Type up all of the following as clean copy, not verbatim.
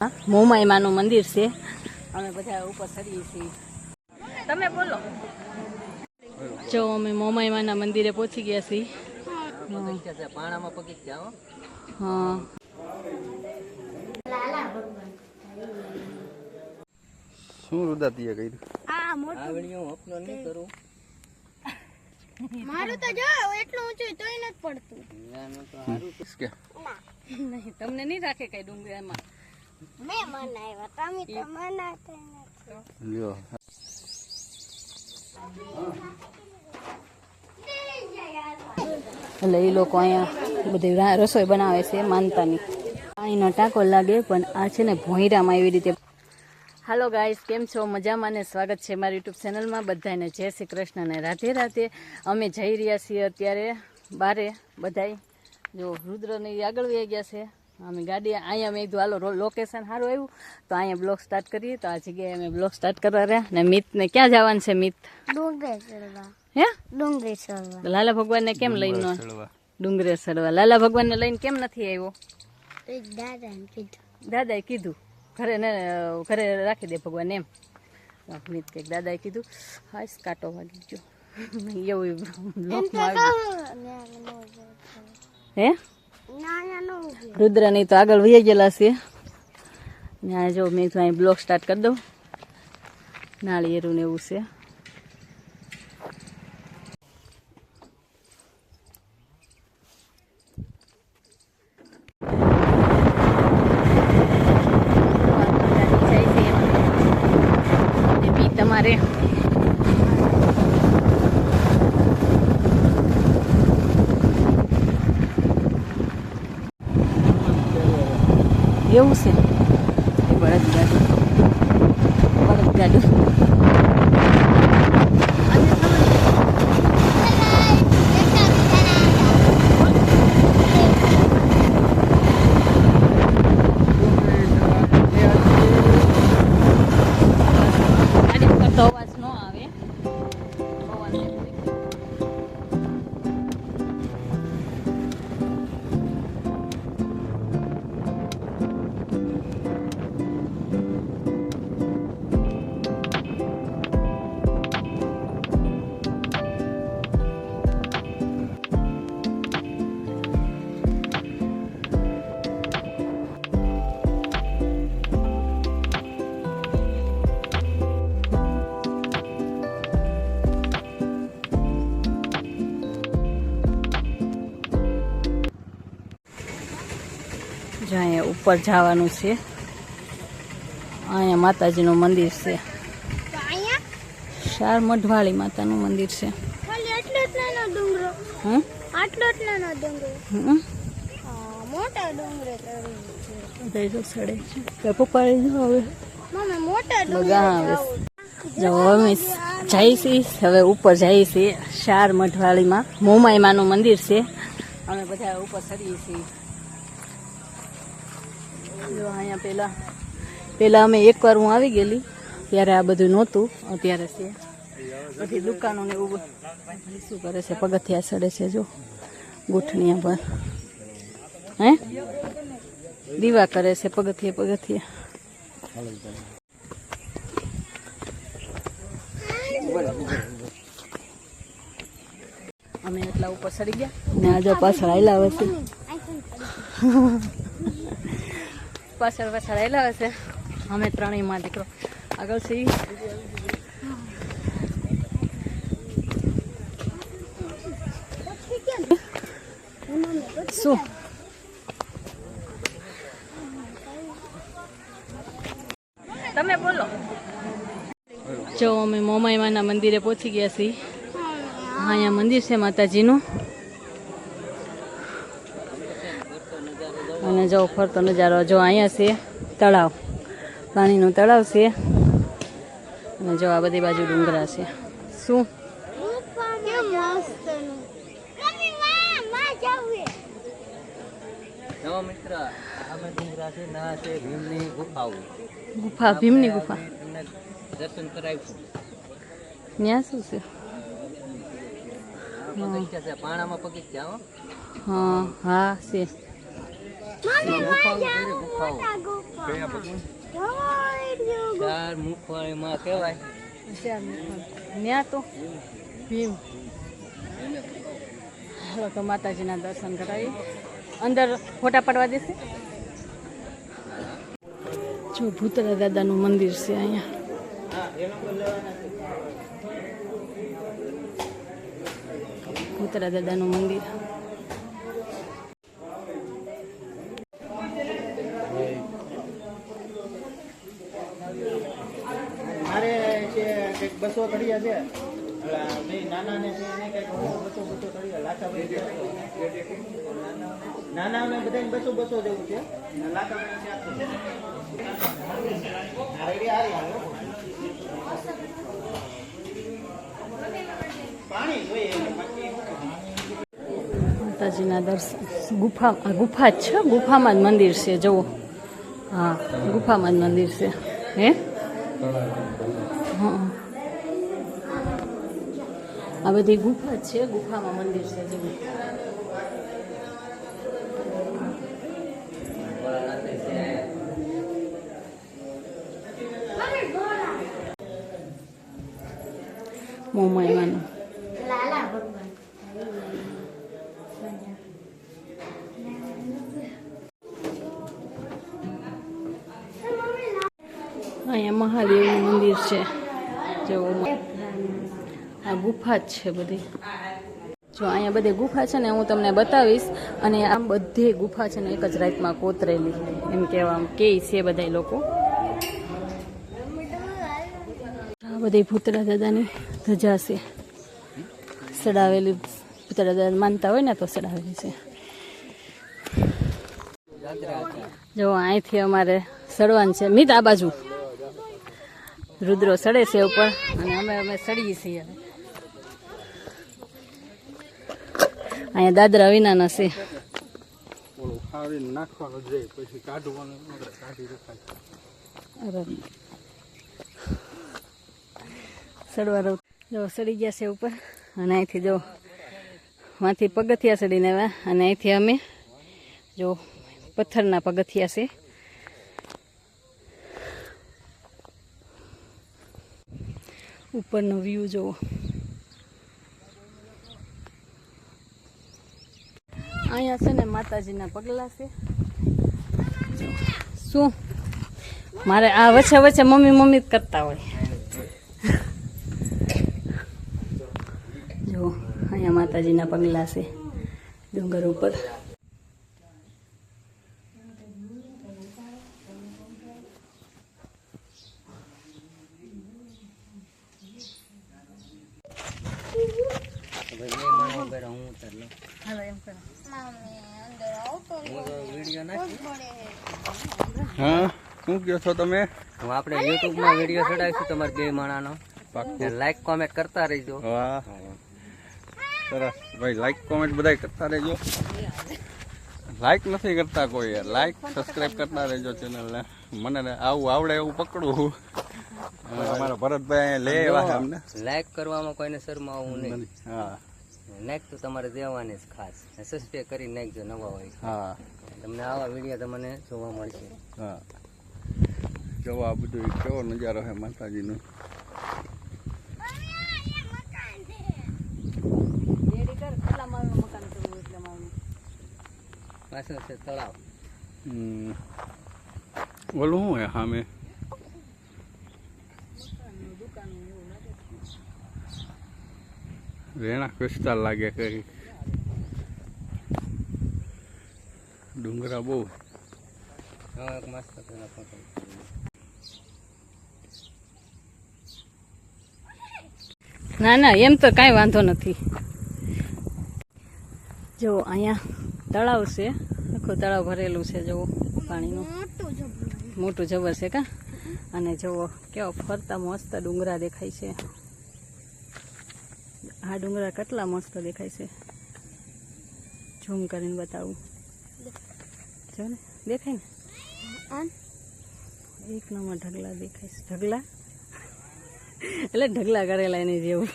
મોમાઈ માનું મંદિર છે. અમે બધા ઉપર ચડીએ છીએ. તમે બોલો. જો અમે મોમાઈ માના મંદિરે પહોંચી ગયા છીએ. પાણામાં પગી ગયા. હા. શું રુદાતીએ કર્યું? આ વિડિયો અપલો નહીં કરું. મારું તો જો એટલું ઊંચું તોય નથી પડતું. નાનું તો હારું કે નહીં તમને નહીં રાખે કઈ ડુંગરામાં. મેં મનાવ્યા તમે તો મનાતા નથી. લ્યો એટલે એ લોકો અહીંયા બધી રસોઈ બનાવે છે માનતાની. પાણીનો ટાંકો લાગે પણ આ છે ને ભોંયરામાં એવી રીતે. હાલો ગાઈસ, કેમ છો? મજામાં ને સ્વાગત છે મારી યુટ્યુબ ચેનલમાં. બધાને જય શ્રી કૃષ્ણ ને રાધે રાધે. અમે જઈ રહ્યા છીએ અત્યારે બારે બધાય. જો રુદ્રની આગળ વહી ગયા છે. અમે ગાડી અહીંયા મેં કીધું હાલો લોકેશન સારું આવ્યું તો અહીંયા બ્લોગ સ્ટાર્ટ કરીએ. તો આ જગ્યાએ અમે બ્લોગ સ્ટાર્ટ કરવા રહ્યા. ને મિતને ક્યાં જવાનું છે? મિત ડુંગરે ચડવા. હે ડુંગરે ચડવા. લાલા ભગવાનને કેમ લઈને ડુંગરે ચડવા? લાલા ભગવાનને લઈને કેમ નથી આવ્યો? દાદાને કીધું. દાદાએ કીધું ઘરે રાખી દે ભગવાન એમ. મિત કે દાદાએ કીધું. હાશ કાંટો વાગી ગયો એવું બ્લોકમાં આવ્યું. હે રુદ્રની તો આગળ વહી ગયેલા છે. ને આ જો મેં તો અહીં બ્લોગ સ્ટાર્ટ કરી દઉં. નાળિયેરું ને એવું છે. તમારે એવું છે. બળદગાડું અવાજ ન આવે. અહીંયા ઉપર જવાનું છે. અહીંયા માતાજીનું મંદિર છે. શાર મઢવાળી માતાનું મંદિર છે. આટલો જ નાનો ડુંગરો. આટલો જ નાનો ડુંગરો. મોટા ડુંગરે ચડે છે. પપ્પા હવે મમ્મી મોટા ડુંગરે આવે જો અમે જઈએ છીએ હવે ઉપર જઈએ છીએ. શાર મઢવાળીમાં મોમાઈ માનું મંદિર છે. અમે બધા ઉપર ચડીએ છીએ. જો અહીંયા પેલા અમે એકવાર હું આવી ગયેલી ત્યારે આ બધું નહોતું. અત્યારે છે બધી દુકાનો ને એવું. શું કરે છે? પગથિયા ચડે છે. જો ગોઠણિયા પર હે દીવા કરે છે. પગથિયા અમે એટલા ઉપર ચડી ગયા ને આજે પાછળ આવેલા આવે છે. પાછળ આવેલા આવે છે. અમે ત્રણેયમાં દીકરો આગળ છે. શું તમે બોલો. જો અમે મોમાઈ માના મંદિરે પહોંચી ગયા છીએ. અહીંયા મંદિર છે માતાજીનું. અને જો ફરતો નજારો જો અહીંયા છે તળાવ. પાણીનું તળાવ છે. અને જો આ બધી બાજુ ડુંગરા છે. શું મિત્ર અમે ડુંગરા છે ના છે ભીમની ગુફાઓ. ગુફા ભીમની ગુફા દર્શન કરાવીશું. ત્યાં શું છે? પાણામાં પગી ગયા. હા હા છે. મોટા ગુફા ચાર મુખવાણીમાં કહેવાય. ત્યાં તો ભીમ. હાલો તો માતાજીના દર્શન કરાવી. અંદર ફોટા પડવા દેશે. જો ભૂતરા દાદાનું મંદિર છે અહીંયા. ભૂતરા દાદાનું મંદિર. મારે છે કંઈક 200 તળિયા છે. બે નાના ને છે એને કંઈક 200 તળિયા લાખા નાના ને બધાને 200 જેવું છે. લાખા પાણી જોઈએ. માતાજીના દર્શન. ગુફા જ છે. ગુફામાં જ મંદિર છે. જુઓ. હા, ગુફામાં જ મંદિર છે. હે હા, આ બધી ગુફા જ છે. ગુફામાં મંદિર છે. જુઓ. મોમાઈમાનું. લાલા ભગવાન અહીંયા મહાદેવનું મંદિર છે. જો આ ગુફા જ છે બધી. જો અહીંયા બધી ગુફા છે ને હું તમને બતાવીશ. અને આમ બધી ગુફા છે ને એક જ રાતમાં કોતરેલી એમ કહેવા કે છે બધા લોકો. આ બધી ભૂતરા દાદાની ધજા છે સડાવેલી. ભૂતરા દાદા માનતા હોય ને તો સડાવેલી છે. જો અહીંથી અમારે સડવાનું છે. મિત આ બાજુ રુદ્રો સડે છે ઉપર અને અમે સડીએ છીએ. અહીંયા દાદરા વિનાના છે. નાખવાનું જાય પછી કાઢવાનું કાઢી રખાય. સડવા જો સડી ગયા છે ઉપર. અને અહીંથી જો માંથી પગથિયા સડીને આવ્યા. અને અહીંથી અમે જો પથ્થરના પગથિયા છે. ઉપરનો વ્યૂ જુઓ. અહીંયા છે ને માતાજીના પગલા છે. શું મારે આ વચ્ચે વચ્ચે મમ્મી જ કરતા હોય. જો અહીંયા માતાજીના પગલા છે ડુંગર ઉપર. હાલો એમ કરો. હા, શું કહો છો તમે? હું આપણે યુટ્યુબમાં વિડીયો ચડાવીશું તમારે બે માણાનો. લાઈક કોમેન્ટ કરતા રહેજો. વાહ, સરસ ભાઈ. લાઈક કોમેન્ટ બધા કરતા રહેજો. લાઈક નથી કરતા કોઈ. લાઈક સબસ્ક્રાઇબ કરતા રહેજો ચેનલને. મને આવું આવડે એવું પકડવું. અમારા ભરતભાઈ લે એવા અમને. લાઈક કરવામાં કોઈને શરમાવું નહીં. હા નાખ તો તમારે દેવાની જ ખાસ. સબસ્ક્રાઇબ કરી નાખજો નવા હોય. હા, તમને આવા વિડીયો તમને જોવા મળશે. હા. જો આ બધું કેવો નજારો છે માતાજીનો. પાછળ છે તળાવ. ઓલું શું હે સામે? રેણાક વિસ્તાર લાગે કઈ. ડુંગરા બહુ. એક મસ્ત ફોટો. ના ના એમ તો કાંઈ વાંધો નથી. જો અહીંયા તળાવ છે. આખું તળાવ ભરેલું છે. જુઓ પાણીનું મોટું જબર છે કા. અને જુઓ કેવા ફરતા મસ્ત ડુંગરા દેખાય છે. આ ડુંગરા કેટલા મસ્ત દેખાય છે. ઝૂમ કરીને બતાવું. જો ને દેખાય ને. એક નંબર ઢગલા દેખાય છે. ઢગલા એટલે ઢગલા કરેલા એની જેવું.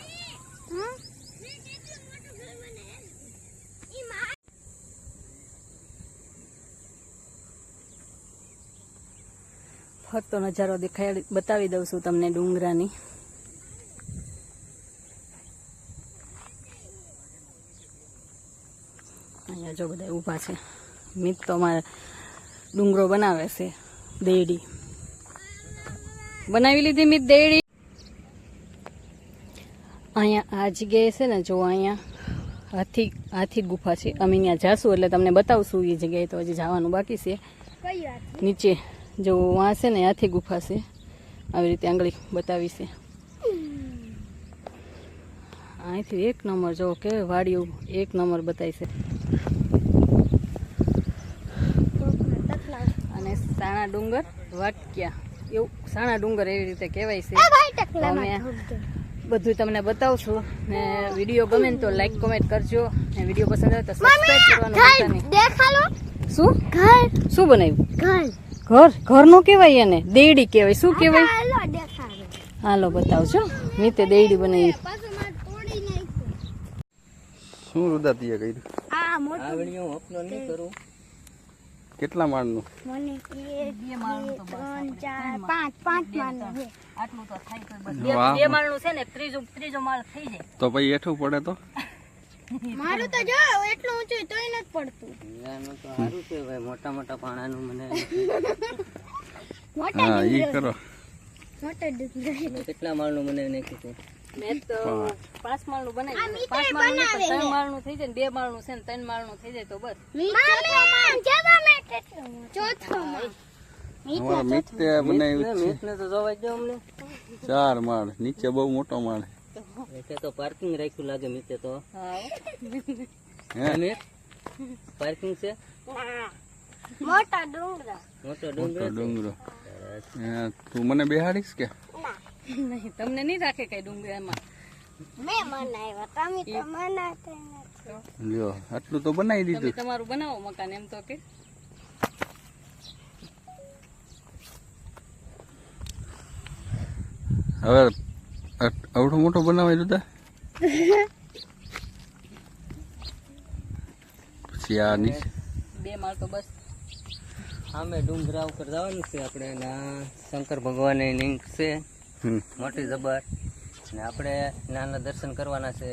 ફરતો નજારો બતાવી દઉં છું તમને ડુંગરાની. અહીંયા જો બધા ઊભા છે. મિત તો અમારે ડુંગરો બનાવે છે. દેડી બનાવી લીધી મિત દેડી. અહીંયા આ જગ્યાએ છે ને જો અહીંયા હાથી ગુફા છે. અમે ત્યાં જાશું એટલે તમને બતાવશું એ જગ્યાએ. તો હજી જવાનું બાકી છે. કઈ વાત નીચે જો વાં છે ને હાથી ગુફા છે. આવી રીતે આંગળી બતાવી છે. અહીંથી એક નંબર જો કે વાડીઓ એક નંબર બતાવી છે. અને સાણા ડુંગર વાટક્યા એવું સાણા ડુંગર એવી રીતે કહેવાય છે. અમે બધું તમને બતાવું છું ને વિડીયો ગમે ને તો લાઈક કોમેન્ટ કરજો ને વિડીયો પસંદ આવે તો સબસ્ક્રાઇબ કરવાનું ભૂલતા નહીં. દેખાલો શું ઘર શું બનાવ્યું? ઘર ઘર ઘર નું કહેવાય એને દેડી કહેવાય. શું કહેવાય? હાલો દેખાડો. હાલો બતાવજો. મીતે દેડી બનાવી. પાછું મારે તોડી નાખ્યું. શું રુદાતીએ કર્યું? આ મોટું કેટલા માળનું? મને 1 2 3 4 5 માળનું છે. આટલું તો થાય તો બસ. વાહ. બે માળનું છે ને ત્રીજો માળ થઈ જાય. તો પછી હેઠું પડે તો? મારું તો જો એટલું ઊંચું તોય નથી પડતું. મોટા પાણાનું મને મોટા હા ઈ ડુંગર કરો. મોટા ડુંગર કેટલા માળનું મને નાખ્યું છે? મેં તો 5 માળનું આ બનાવ્યું. મીઠાઈ 5 માળનું નહીં, બનાવે પણ 3 છે. માળનું થઈ જાય ને 2 માળનું છે ને 3 માળનું થઈ જાય તો બસ. ચોથો માળ. અમારા મિત્રે બનાવ્યું છે મીઠને તો જોવા દો અમને. 4 માળ. નીચે બહુ મોટો માળ. એટલે તો પાર્કિંગ રાખ્યું લાગે મીઠે તો. હા હે પાર્કિંગ છે? મોટા ડુંગરા. મોટો મોટો ડુંગરો. હે, તું મને બેહાડીશ કે? નહીં તમને નહીં રાખે કઈ ડુંગરામાં. મેં બનાવ્યા તમે તો બનાવતા નથી. લ્યો આટલું તો બનાવી તમે દીધું. તમારું બનાવો મકાન એમ તો કે. હવે આવડો મોટો બનાવી દીધા. પછી આ નીચે 2 માળ તો બસ. સામે ડુંગરા ઉપર જવાનું છે આપણે. ના શંકર ભગવાનની લિંક છે મોટી જબર. ને આપણે નાના દર્શન કરવાના છે.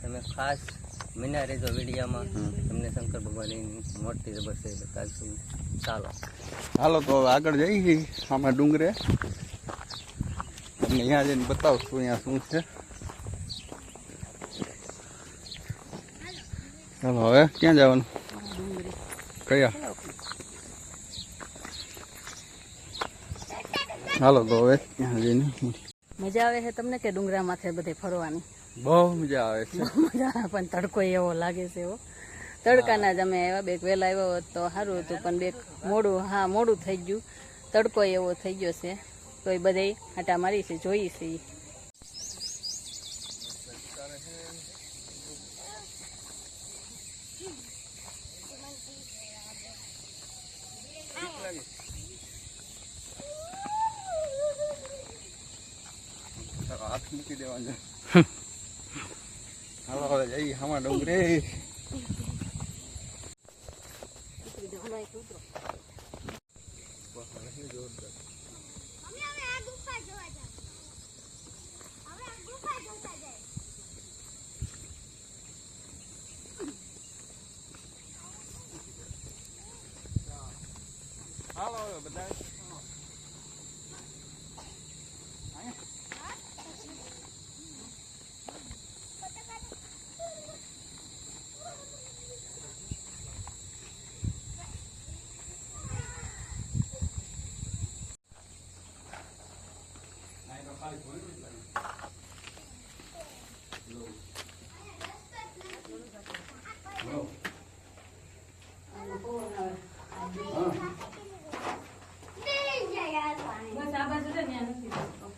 તમે ખાસ મિના રહેજો વિડીયામાં. તમને શંકર ભગવાનની લિંક મોટી જબર છે બતાવશું. ચાલો હાલો તો હવે આગળ જઈએ આમાં ડુંગરે. તમને અહીંયા જઈને બતાવશું અહીંયા શું છે. ચાલો હવે ક્યાં જવાનું? કયા? હાલો તો હવે ત્યાં જઈને મજા આવે છે તમને કે ડુંગરા માથે બધે ફરવાની? બહુ મજા આવે છે. મજા આવે પણ તડકો એવો લાગે છે એવો. તડકાના જ અમે આવ્યા. 2 વહેલા આવ્યો હોત તો સારું હતું પણ 2 મોડું થઈ ગયું. તડકો એવો થઈ ગયો છે તો એ બધે આટા મારી છે જોઈ છે. હાથ મૂકી દેવાનો. હાલો હવે જઈએ આમાં ડુંગરે. અમે હવે આ ગુફા જોવા જાવ. હવે આ ગુફા જોતા જાય. હાલો હવે બધા.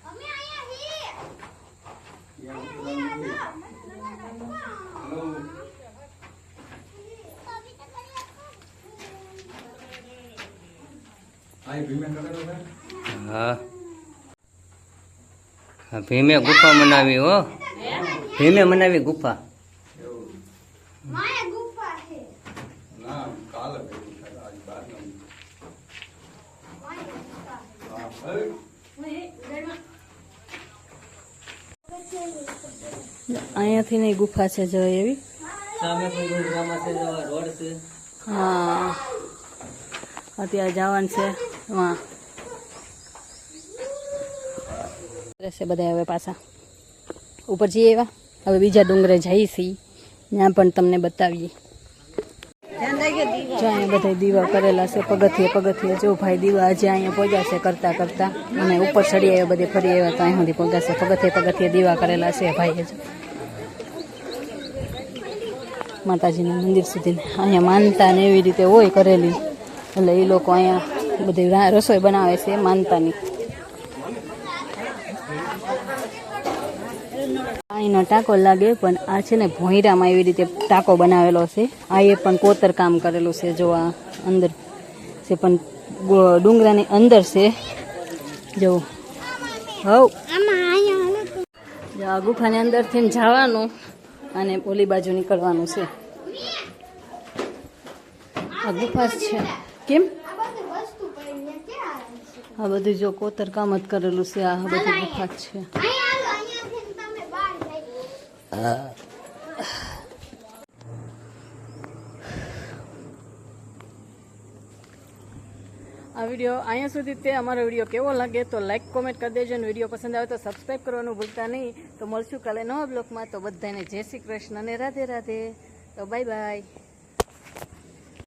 અમે અહીંયા હા હા ભીમે ગુફા બનાવી હો. ભીમે બનાવી ગુફા. માયા ગુફા છે. ના કાલે કર્યું છે, આજ બહાર નથી. માયા ગુફા છે. અહીંયાથી નહીં ગુફા છે જો એવી. સામે પણ ડુંગરામાં છે રોડ છે. હા અત્યારે જવાનું છે વાં રહેશે બધા હવે પાછા ઉપર જઈએ એવા. હવે બીજા ડુંગરે જઈએ છીએ ત્યાં પણ તમને બતાવીએ. જો અહીંયા બધા દીવા કરેલા છે પગથિયે જો ભાઈ દીવા આજે અહીંયા પહોંચ્યા છે કરતા કરતા અને ઉપર ચડી આવ્યા બધે ફરી આવ્યા તો અહીં સુધી પહોંચ્યા છે પગથિયે દીવા કરેલા છે ભાઈએ જ માતાજીના મંદિર સુધી. અહીંયા માનતા ને એવી રીતે હોય કરેલી એટલે એ લોકો અહીંયા બધી રસોઈ બનાવે છે માનતાની. પાણીનો ટાંકો લાગે પણ આ છે ને ભોંયરામાં એવી રીતે ટાંકો બનાવેલો છે. આ એ પણ કોતર કામ કરેલું છે જો આ અંદર છે પણ ડુંગરાની અંદર છે જો. આ ગુફાની અંદરથી જવાનું અને ઓલી બાજુ નીકળવાનું છે. આ ગુફા જ છે કેમ આ બધું જો કોતર કામ જ કરેલું છે. આ બધી ગુફા જ છે. આ વિડીયો અહીંયા સુધી તે અમારો વિડીયો કેવો લાગે તો લાઈક કોમેન્ટ કરી દેજો અને વિડીયો પસંદ આવે તો સબસ્ક્રાઈબ કરવાનું ભૂલતા નહીં. તો મળશું કાલે નવા બ્લોગમાં. તો બધાને જય શ્રી કૃષ્ણ અને રાધે રાધે. તો બાય બાય.